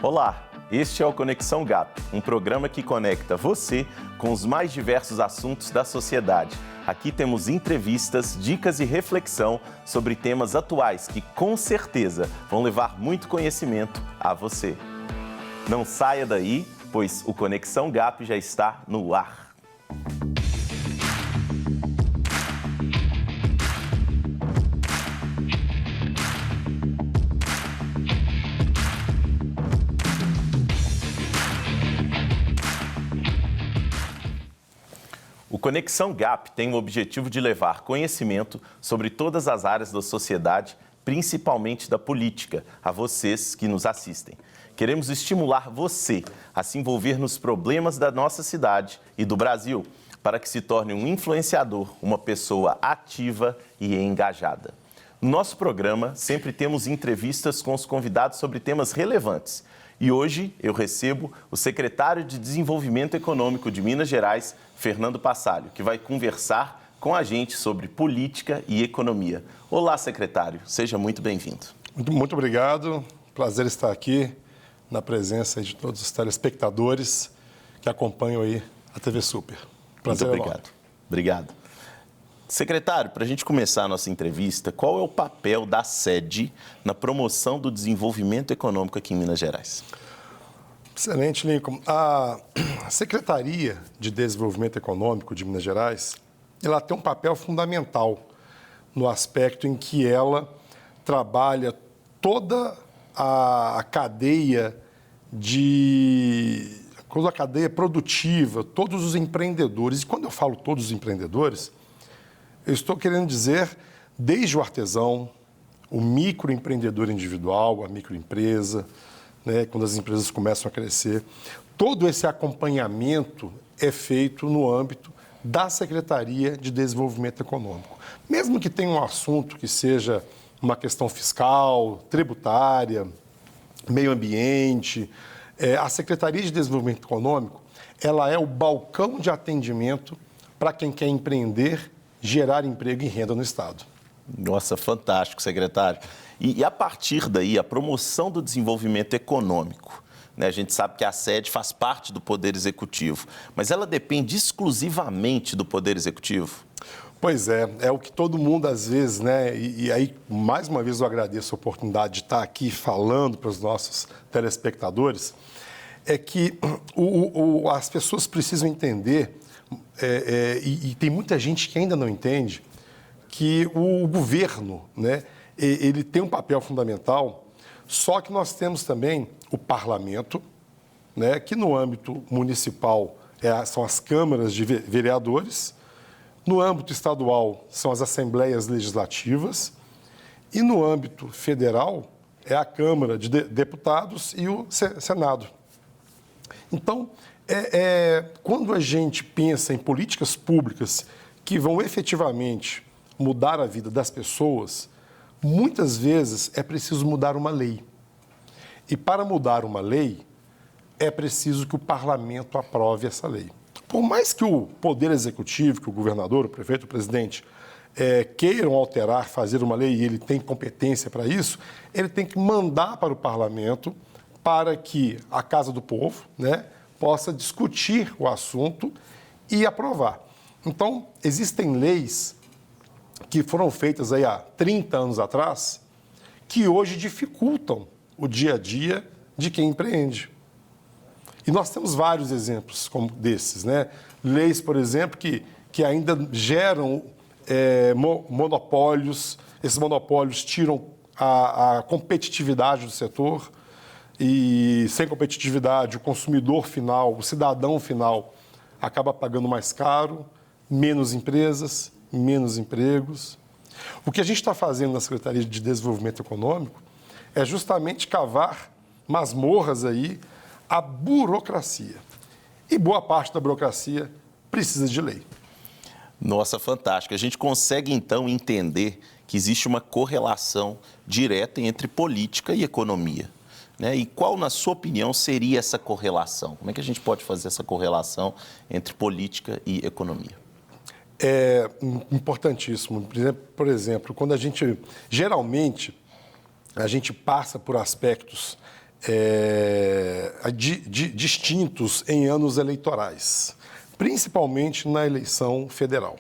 Olá, este é o Conexão GAP, um programa que conecta você com os mais diversos assuntos da sociedade. Aqui temos entrevistas, dicas e reflexão sobre temas atuais que, com certeza, vão levar muito conhecimento a você. Não saia daí, pois o Conexão GAP já está no ar. O Conexão GAP tem o objetivo de levar conhecimento sobre todas as áreas da sociedade, principalmente da política, a vocês que nos assistem. Queremos estimular você a se envolver nos problemas da nossa cidade e do Brasil, para que se torne um influenciador, uma pessoa ativa e engajada. No nosso programa, sempre temos entrevistas com os convidados sobre temas relevantes. E hoje eu recebo o secretário de Desenvolvimento Econômico de Minas Gerais, Fernando Passalio, que vai conversar com a gente sobre política e economia. Olá, secretário. Seja muito bem-vindo. Muito obrigado. Prazer estar aqui na presença de todos os telespectadores que acompanham aí a TV Super. Prazer. Muito obrigado. Obrigado. Secretário, para a gente começar a nossa entrevista, qual é o papel da sede na promoção do desenvolvimento econômico aqui em Minas Gerais? Excelente, Lincoln. A Secretaria de Desenvolvimento Econômico de Minas Gerais, ela tem um papel fundamental no aspecto em que ela trabalha toda a cadeia produtiva, todos os empreendedores. E quando eu falo todos os empreendedores, eu estou querendo dizer desde o artesão, o microempreendedor individual, a microempresa, né, quando as empresas começam a crescer. Todo esse acompanhamento é feito no âmbito da Secretaria de Desenvolvimento Econômico. Mesmo que tenha um assunto que seja uma questão fiscal, tributária, meio ambiente, a Secretaria de Desenvolvimento Econômico, ela é o balcão de atendimento para quem quer empreender, gerar emprego e renda no Estado. Nossa, fantástico, secretário. E a partir daí, a promoção do desenvolvimento econômico, né? A gente sabe que a sede faz parte do Poder Executivo, mas ela depende exclusivamente do Poder Executivo? Pois é o que todo mundo às vezes, né? E aí, mais uma vez, eu agradeço a oportunidade de estar aqui falando para os nossos telespectadores, é que as pessoas precisam entender, e tem muita gente que ainda não entende, que o governo, né, ele tem um papel fundamental, só que nós temos também o parlamento, né, que no âmbito municipal são as câmaras de vereadores, no âmbito estadual são as assembleias legislativas e no âmbito federal é a Câmara de Deputados e o Senado. Então, quando a gente pensa em políticas públicas que vão efetivamente mudar a vida das pessoas, muitas vezes é preciso mudar uma lei. E para mudar uma lei, é preciso que o parlamento aprove essa lei. Por mais que o Poder Executivo, que o governador, o prefeito, o presidente, queiram alterar, fazer uma lei, e ele tem competência para isso, ele tem que mandar para o parlamento para que a Casa do Povo, né, possa discutir o assunto e aprovar. Então, existem leis que foram feitas aí há 30 anos atrás, que hoje dificultam o dia a dia de quem empreende. E nós temos vários exemplos como desses, né? Leis, por exemplo, que ainda geram monopólios, esses monopólios tiram a competitividade do setor, e sem competitividade, o consumidor final, o cidadão final, acaba pagando mais caro, menos empresas, menos empregos. O que a gente está fazendo na Secretaria de Desenvolvimento Econômico é justamente cavar masmorras aí à burocracia. E boa parte da burocracia precisa de lei. Nossa, fantástico. A gente consegue, então, entender que existe uma correlação direta entre política e economia, né? E qual, na sua opinião, seria essa correlação? Como é que a gente pode fazer essa correlação entre política e economia? É importantíssimo. Por exemplo, quando geralmente, a gente passa por aspectos distintos em anos eleitorais, principalmente na eleição federal.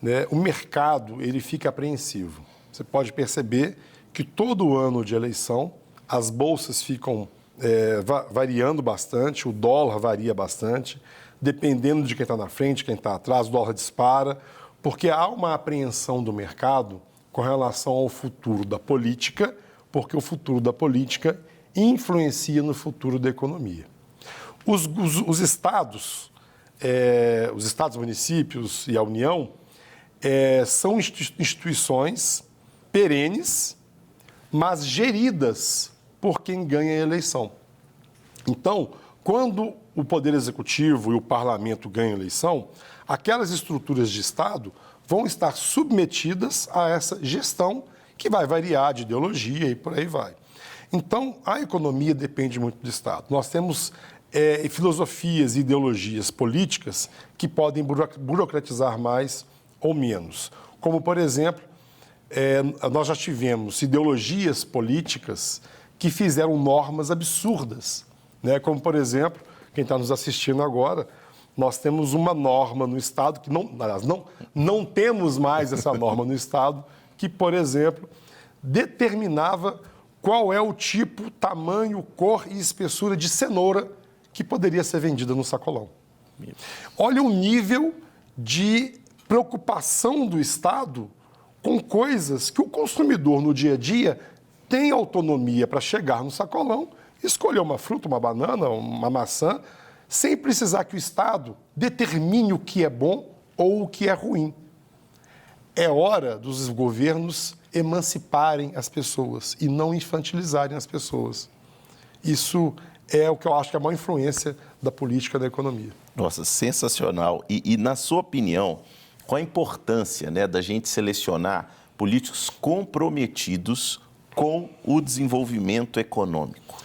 Né? O mercado ele fica apreensivo. Você pode perceber que todo ano de eleição as bolsas ficam variando bastante, o dólar varia bastante, dependendo de quem está na frente, quem está atrás, o dólar dispara, porque há uma apreensão do mercado com relação ao futuro da política, porque o futuro da política influencia no futuro da economia. Os estados, municípios e a União são instituições perenes, mas geridas por quem ganha a eleição. Então, quando o Poder Executivo e o Parlamento ganham a eleição, aquelas estruturas de Estado vão estar submetidas a essa gestão que vai variar de ideologia e por aí vai. Então, a economia depende muito do Estado. Nós temos filosofias e ideologias políticas que podem burocratizar mais ou menos. Como, por exemplo, nós já tivemos ideologias políticas que fizeram normas absurdas, né? Como, por exemplo, quem está nos assistindo agora, nós temos uma norma no Estado, que não temos mais essa norma no Estado, que, por exemplo, determinava qual é o tipo, tamanho, cor e espessura de cenoura que poderia ser vendida no sacolão. Olha o nível de preocupação do Estado com coisas que o consumidor no dia a dia tem autonomia para chegar no sacolão, escolher uma fruta, uma banana, uma maçã, sem precisar que o Estado determine o que é bom ou o que é ruim. É hora dos governos emanciparem as pessoas e não infantilizarem as pessoas. Isso é o que eu acho que é a maior influência da política da economia. Nossa, sensacional. E na sua opinião, qual a importância, né, da gente selecionar políticos comprometidos com o desenvolvimento econômico?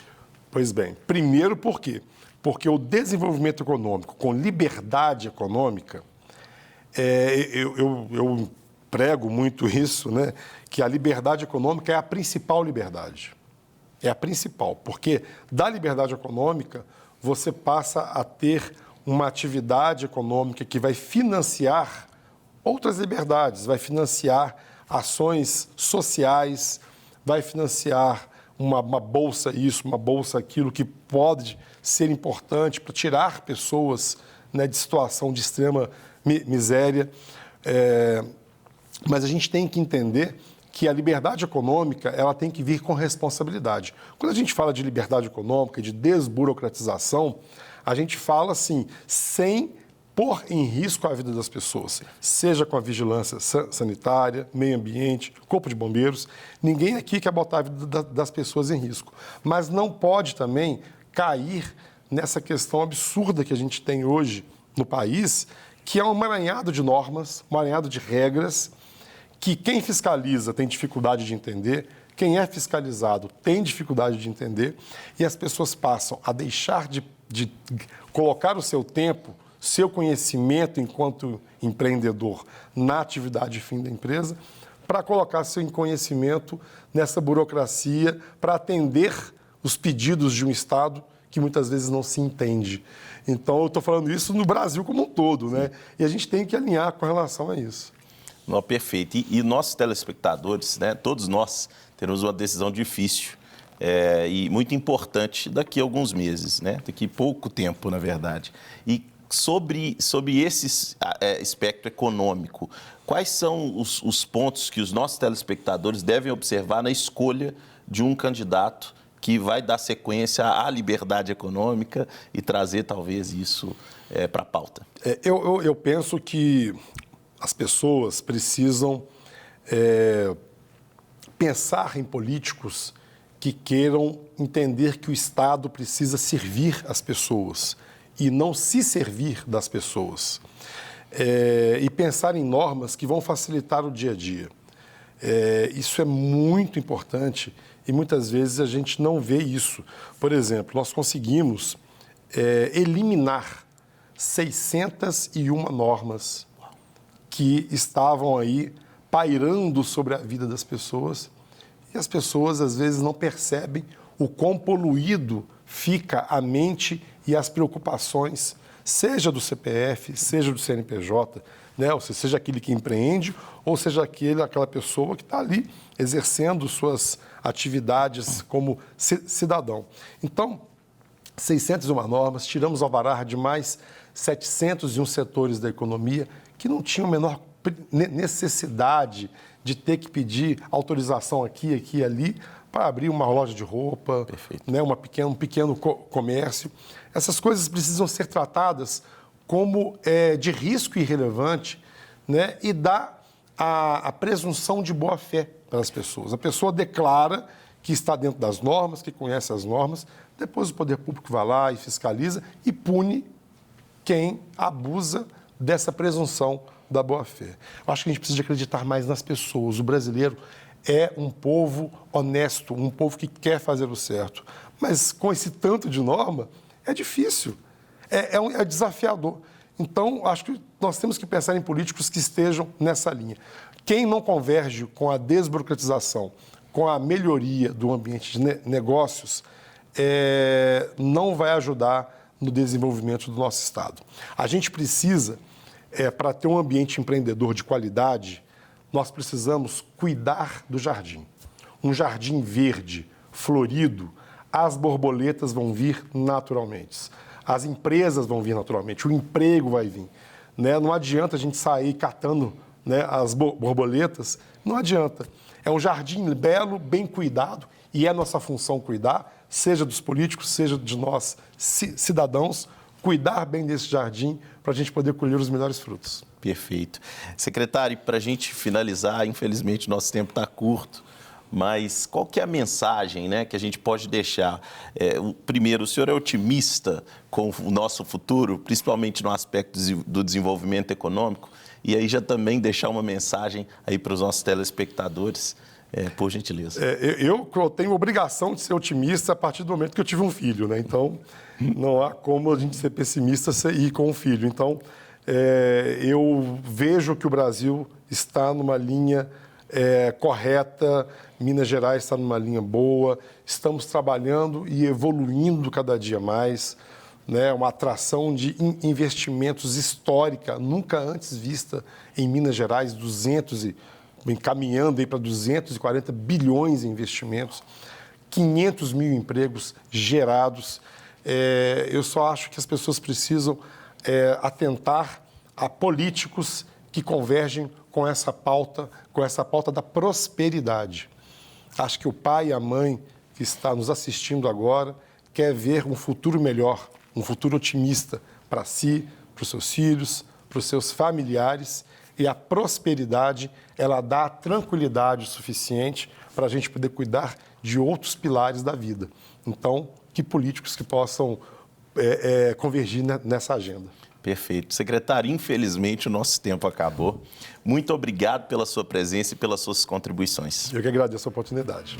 Pois bem, primeiro por quê? Porque o desenvolvimento econômico com liberdade econômica, eu prego muito isso, né? Que a liberdade econômica é a principal liberdade. É a principal, porque da liberdade econômica você passa a ter uma atividade econômica que vai financiar outras liberdades, vai financiar ações sociais, vai financiar uma bolsa isso, uma bolsa aquilo, que pode ser importante para tirar pessoas, né, de situação de extrema miséria. Mas a gente tem que entender que a liberdade econômica ela tem que vir com responsabilidade. Quando a gente fala de liberdade econômica, de desburocratização, a gente fala assim, sem pôr em risco a vida das pessoas, seja com a vigilância sanitária, meio ambiente, corpo de bombeiros. Ninguém aqui quer botar a vida das pessoas em risco. Mas não pode também cair nessa questão absurda que a gente tem hoje no país, que é um emaranhado de normas, um emaranhado de regras, que quem fiscaliza tem dificuldade de entender, quem é fiscalizado tem dificuldade de entender, e as pessoas passam a deixar de colocar o seu tempo, seu conhecimento enquanto empreendedor na atividade fim da empresa, para colocar seu conhecimento nessa burocracia, para atender os pedidos de um Estado que muitas vezes não se entende. Então, eu estou falando isso no Brasil como um todo, né? E a gente tem que alinhar com relação a isso. Não, perfeito. E nossos telespectadores, né, todos nós teremos uma decisão difícil e muito importante daqui a alguns meses, né? Daqui a pouco tempo, na verdade. E sobre esse aspecto econômico, quais são os pontos que os nossos telespectadores devem observar na escolha de um candidato que vai dar sequência à liberdade econômica e trazer, talvez, isso para a pauta? Eu penso que as pessoas precisam pensar em políticos que queiram entender que o Estado precisa servir as pessoas e não se servir das pessoas. E pensar em normas que vão facilitar o dia a dia. Isso é muito importante e muitas vezes a gente não vê isso. Por exemplo, nós conseguimos eliminar 601 normas que estavam aí pairando sobre a vida das pessoas e as pessoas às vezes não percebem o quão poluído fica a mente e as preocupações, seja do CPF, seja do CNPJ, né? Ou seja aquele que empreende, ou seja aquela pessoa que está ali exercendo suas atividades como cidadão. Então, 601 normas, tiramos alvará de mais 701 setores da economia que não tinham a menor necessidade de ter que pedir autorização aqui e ali para abrir uma loja de roupa, né, um pequeno comércio. Essas coisas precisam ser tratadas como de risco irrelevante, né, e dar a presunção de boa-fé para as pessoas. A pessoa declara que está dentro das normas, que conhece as normas, depois o poder público vai lá e fiscaliza e pune quem abusa dessa presunção da boa-fé. Eu acho que a gente precisa acreditar mais nas pessoas. O brasileiro é um povo honesto, um povo que quer fazer o certo. Mas com esse tanto de norma, é difícil, é desafiador. Então, acho que nós temos que pensar em políticos que estejam nessa linha. Quem não converge com a desburocratização, com a melhoria do ambiente de negócios, não vai ajudar no desenvolvimento do nosso Estado. A gente precisa, para ter um ambiente empreendedor de qualidade, nós precisamos cuidar do jardim. Um jardim verde, florido, as borboletas vão vir naturalmente. As empresas vão vir naturalmente, o emprego vai vir. Né? Não adianta a gente sair catando, né, as borboletas, não adianta. É um jardim belo, bem cuidado, e é nossa função cuidar, seja dos políticos, seja de nós, cidadãos, cuidar bem desse jardim para a gente poder colher os melhores frutos. Perfeito. Secretário, para a gente finalizar, infelizmente nosso tempo está curto, mas qual que é a mensagem, né, que a gente pode deixar? Primeiro, o senhor é otimista com o nosso futuro, principalmente no aspecto do desenvolvimento econômico? E aí já também deixar uma mensagem aí para os nossos telespectadores, por gentileza. Eu tenho obrigação de ser otimista a partir do momento que eu tive um filho, né? Então, não há como a gente ser pessimista e ir com um filho. Então, eu vejo que o Brasil está numa linha correta, Minas Gerais está numa linha boa, estamos trabalhando e evoluindo cada dia mais, né? Uma atração de investimentos histórica, nunca antes vista em Minas Gerais, encaminhando aí para 240 bilhões em investimentos, 500 mil empregos gerados. Eu só acho que as pessoas precisam atentar a políticos que convergem com essa pauta da prosperidade. Acho que o pai e a mãe que está nos assistindo agora quer ver um futuro melhor, um futuro otimista para si, para os seus filhos, para os seus familiares, e a prosperidade, ela dá tranquilidade suficiente para a gente poder cuidar de outros pilares da vida. Então, que políticos que possam convergir nessa agenda. Perfeito. Secretário, infelizmente o nosso tempo acabou. Muito obrigado pela sua presença e pelas suas contribuições. Eu que agradeço a oportunidade.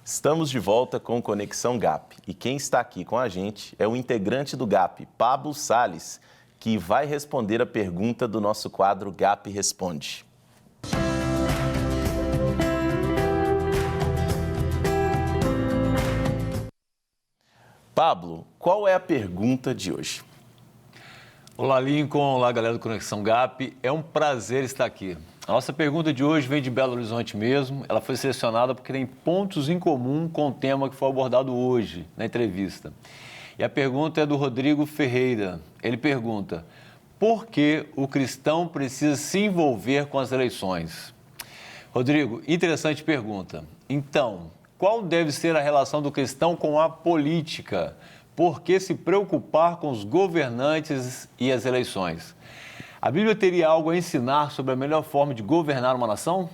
Estamos de volta com Conexão GAP. E quem está aqui com a gente é o integrante do GAP, Pablo Salles, que vai responder a pergunta do nosso quadro GAP Responde. Pablo, qual é a pergunta de hoje? Olá, Lincoln. Olá, galera do Conexão GAP. É um prazer estar aqui. A nossa pergunta de hoje vem de Belo Horizonte mesmo. Ela foi selecionada porque tem pontos em comum com o tema que foi abordado hoje na entrevista. E a pergunta é do Rodrigo Ferreira. Ele pergunta: por que o cristão precisa se envolver com as eleições? Rodrigo, interessante pergunta. Então, qual deve ser a relação do cristão com a política? Por que se preocupar com os governantes e as eleições? A Bíblia teria algo a ensinar sobre a melhor forma de governar uma nação?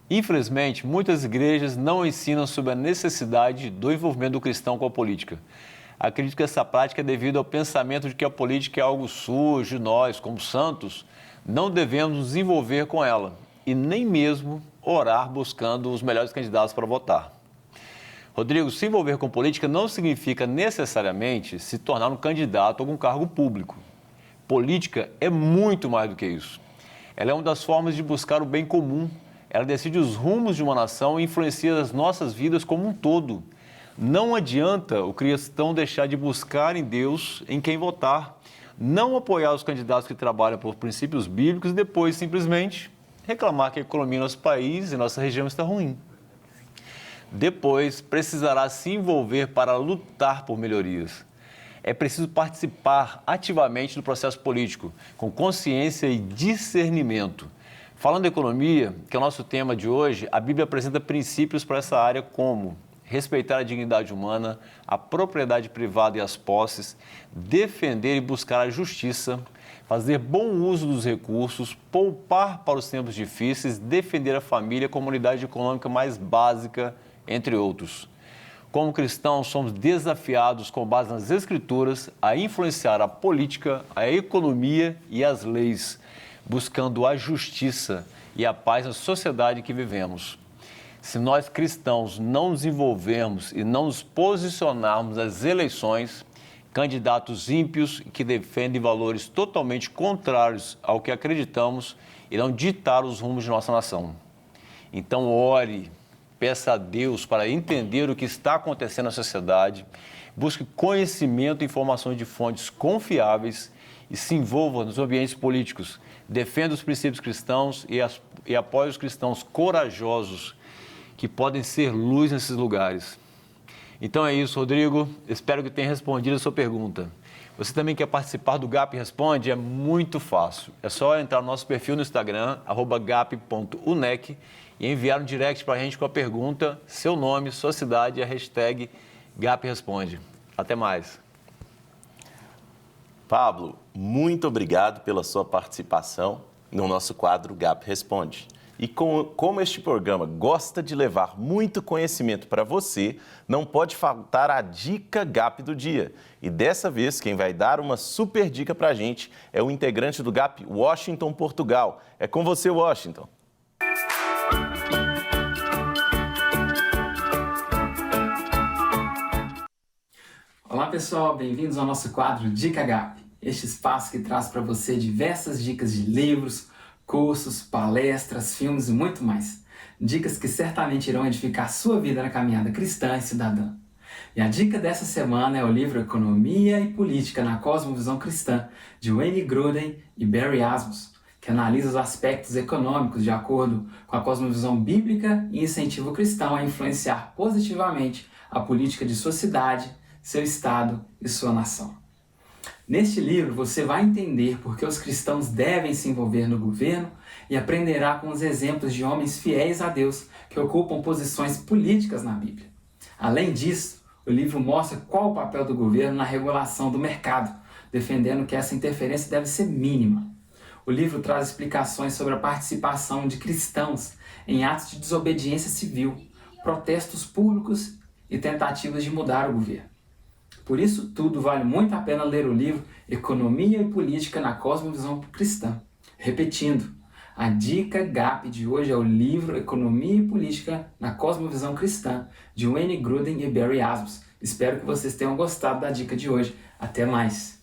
Infelizmente, muitas igrejas não ensinam sobre a necessidade do envolvimento do cristão com a política. Acredito que essa prática é devido ao pensamento de que a política é algo sujo e nós, como santos, não devemos nos envolver com ela e nem mesmo orar buscando os melhores candidatos para votar. Rodrigo, se envolver com política não significa necessariamente se tornar um candidato a algum cargo público. Política é muito mais do que isso. Ela é uma das formas de buscar o bem comum, Ela decide os rumos de uma nação e influencia as nossas vidas como um todo. Não adianta o cristão deixar de buscar em Deus em quem votar, não apoiar os candidatos que trabalham por princípios bíblicos e depois simplesmente reclamar que a economia do nosso país e nossa região está ruim. Depois, precisará se envolver para lutar por melhorias. É preciso participar ativamente do processo político, com consciência e discernimento. Falando de economia, que é o nosso tema de hoje, a Bíblia apresenta princípios para essa área como respeitar a dignidade humana, a propriedade privada e as posses, defender e buscar a justiça, fazer bom uso dos recursos, poupar para os tempos difíceis, defender a família, a comunidade econômica mais básica, entre outros. Como cristãos, somos desafiados, com base nas Escrituras, a influenciar a política, a economia e as leis, buscando a justiça e a paz na sociedade que vivemos. Se nós cristãos não nos envolvermos e não nos posicionarmos nas eleições, candidatos ímpios que defendem valores totalmente contrários ao que acreditamos irão ditar os rumos de nossa nação. Então, ore, peça a Deus para entender o que está acontecendo na sociedade, busque conhecimento e informações de fontes confiáveis e se envolva nos ambientes políticos, defenda os princípios cristãos e apoie os cristãos corajosos que podem ser luz nesses lugares. Então é isso, Rodrigo. Espero que tenha respondido a sua pergunta. Você também quer participar do GAP Responde? É muito fácil. É só entrar no nosso perfil no Instagram, @gap.unec, e enviar um direct para a gente com a pergunta, seu nome, sua cidade e a hashtag GAP Responde. Até mais. Pablo, muito obrigado pela sua participação no nosso quadro GAP Responde. E como este programa gosta de levar muito conhecimento para você, não pode faltar a dica GAP do dia. E dessa vez, quem vai dar uma super dica para a gente é o integrante do GAP Washington, Portugal. É com você, Washington. Olá pessoal, bem-vindos ao nosso quadro Dica GAP. Este espaço que traz para você diversas dicas de livros, cursos, palestras, filmes e muito mais. Dicas que certamente irão edificar sua vida na caminhada cristã e cidadã. E a dica dessa semana é o livro Economia e Política na Cosmovisão Cristã, de Wayne Grudem e Barry Asmus, que analisa os aspectos econômicos de acordo com a cosmovisão bíblica e incentiva o cristão a influenciar positivamente a política de sua cidade, seu estado e sua nação. Neste livro você vai entender por que os cristãos devem se envolver no governo e aprenderá com os exemplos de homens fiéis a Deus que ocupam posições políticas na Bíblia. Além disso, o livro mostra qual o papel do governo na regulação do mercado, defendendo que essa interferência deve ser mínima. O livro traz explicações sobre a participação de cristãos em atos de desobediência civil, protestos públicos e tentativas de mudar o governo. Por isso tudo, vale muito a pena ler o livro Economia e Política na Cosmovisão Cristã. Repetindo, a dica GAP de hoje é o livro Economia e Política na Cosmovisão Cristã, de Wayne Grudem e Barry Asmus. Espero que vocês tenham gostado da dica de hoje. Até mais!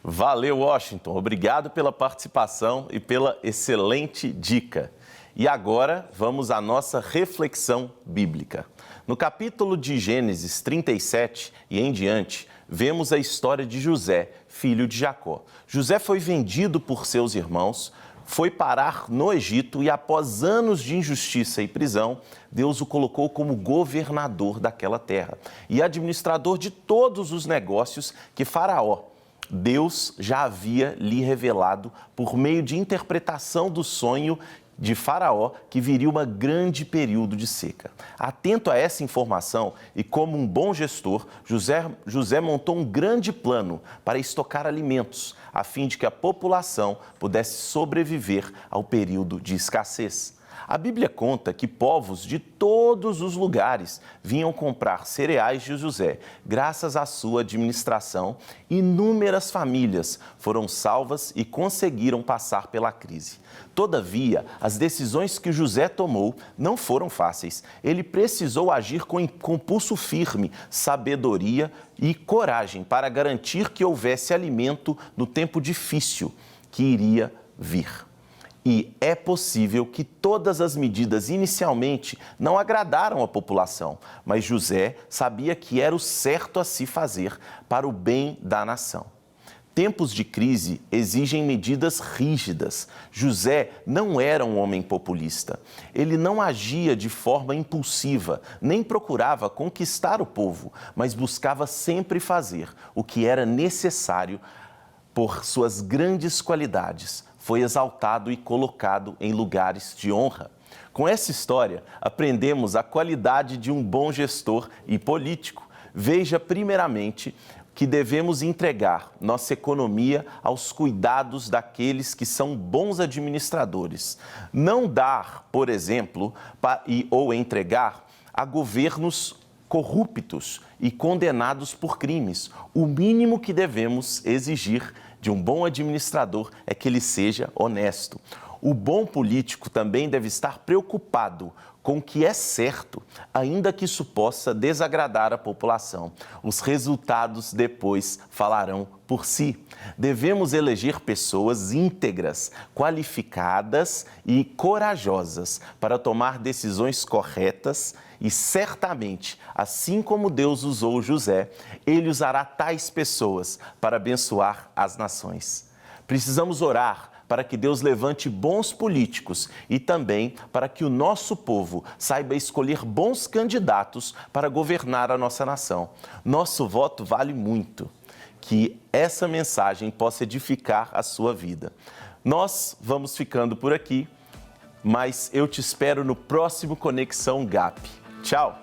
Valeu, Washington. Obrigado pela participação e pela excelente dica. E agora vamos à nossa reflexão bíblica. No capítulo de Gênesis 37 e em diante, vemos a história de José, filho de Jacó. José foi vendido por seus irmãos, foi parar no Egito e, após anos de injustiça e prisão, Deus o colocou como governador daquela terra e administrador de todos os negócios que Faraó, Deus, já havia lhe revelado por meio de interpretação do sonho de Faraó que viria um grande período de seca. Atento a essa informação e como um bom gestor, José montou um grande plano para estocar alimentos, a fim de que a população pudesse sobreviver ao período de escassez. A Bíblia conta que povos de todos os lugares vinham comprar cereais de José. Graças à sua administração, inúmeras famílias foram salvas e conseguiram passar pela crise. Todavia, as decisões que José tomou não foram fáceis. Ele precisou agir com pulso firme, sabedoria e coragem para garantir que houvesse alimento no tempo difícil que iria vir. E é possível que todas as medidas inicialmente não agradaram a população, mas José sabia que era o certo a se fazer para o bem da nação. Tempos de crise exigem medidas rígidas. José não era um homem populista. Ele não agia de forma impulsiva, nem procurava conquistar o povo, mas buscava sempre fazer o que era necessário por suas grandes qualidades. Foi exaltado e colocado em lugares de honra. Com essa história, aprendemos a qualidade de um bom gestor e político. Veja, primeiramente, que devemos entregar nossa economia aos cuidados daqueles que são bons administradores. Não dar, por exemplo, ou entregar a governos corruptos e condenados por crimes. O mínimo que devemos exigir de um bom administrador é que ele seja honesto. O bom político também deve estar preocupado com o que é certo, ainda que isso possa desagradar a população. Os resultados depois falarão por si. Devemos eleger pessoas íntegras, qualificadas e corajosas para tomar decisões corretas e certamente, assim como Deus usou José, Ele usará tais pessoas para abençoar as nações. Precisamos orar para que Deus levante bons políticos e também para que o nosso povo saiba escolher bons candidatos para governar a nossa nação. Nosso voto vale muito. Que essa mensagem possa edificar a sua vida. Nós vamos ficando por aqui, mas eu te espero no próximo Conexão GAP. Tchau!